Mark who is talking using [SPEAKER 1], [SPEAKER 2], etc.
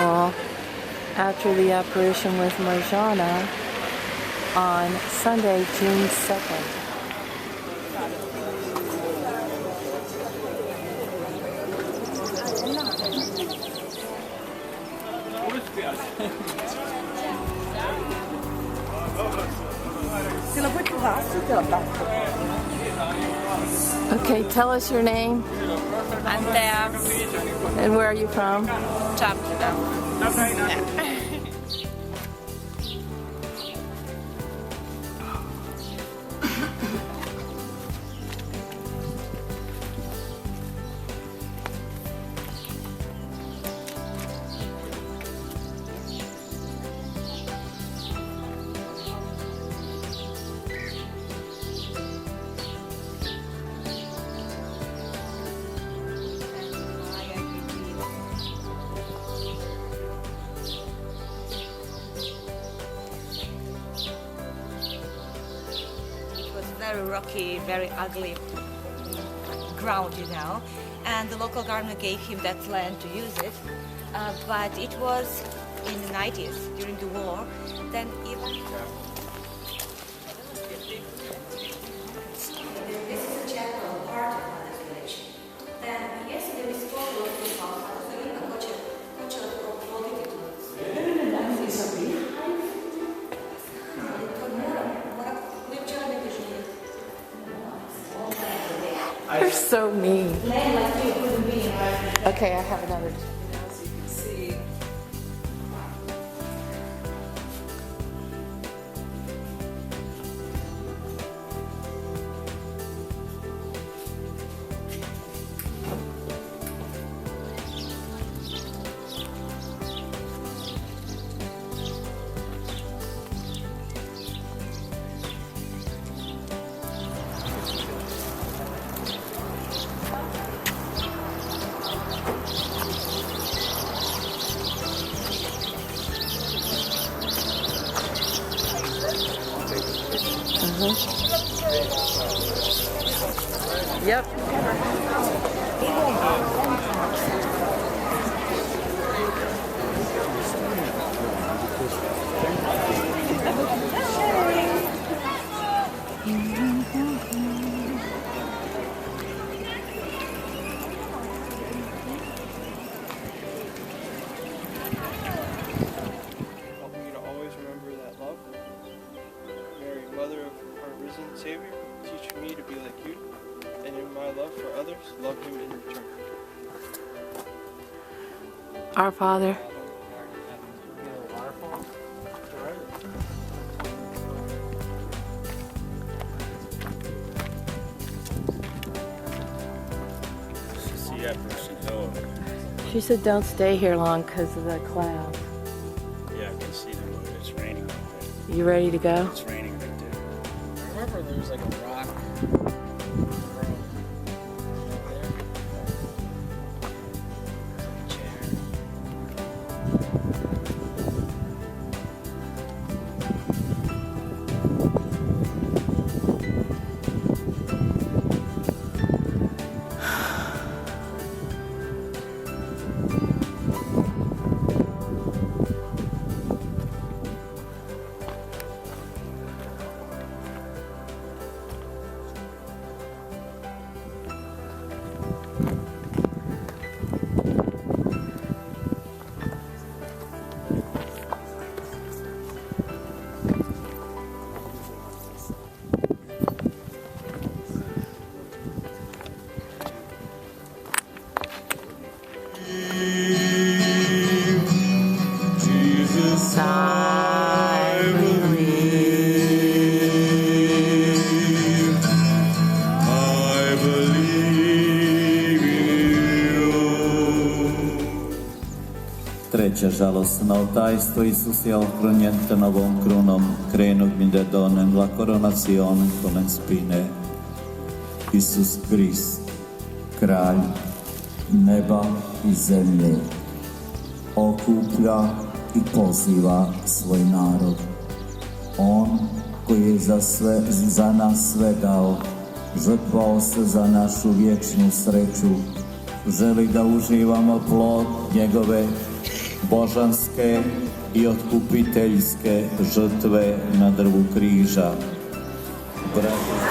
[SPEAKER 1] Mall after the apparition with Marjana on Sunday, June 2nd. Okay, tell us your name.
[SPEAKER 2] I'm there.
[SPEAKER 1] And where are you from?
[SPEAKER 2] Very rocky, very ugly ground, and the local government gave him that land to use it, but it was in the 90s during the war. Then even this is a chapel, part of the village. Then yesterday we spoke with the house.
[SPEAKER 1] You're so mean. Okay, I have another.
[SPEAKER 3] As you can see,
[SPEAKER 1] Yep.
[SPEAKER 4] Help me to always remember that love. Mary, Mother of our risen Savior, teach me to be like you, and in my love for others, love him in return.
[SPEAKER 1] Our Father. She said don't stay here long because of the clouds.
[SPEAKER 5] Yeah, I can see them. It's raining right there.
[SPEAKER 1] You ready to go?
[SPEAKER 5] It's raining right there.
[SPEAKER 3] I remember there was like a rock.
[SPEAKER 6] Treće žalostno tajstvo, Isus je okrunjen novom krunom, krenut mi da donem la coronazione con spine. Isus Krist, kralj neba i zemlje, okuplja i poziva svoj narod. On koji je za nas sve dao, žrtvovao se za našu vječnu sreću, želi da uživamo plod njegove božanske i otkupiteljske žrtve na drvu križa. Brate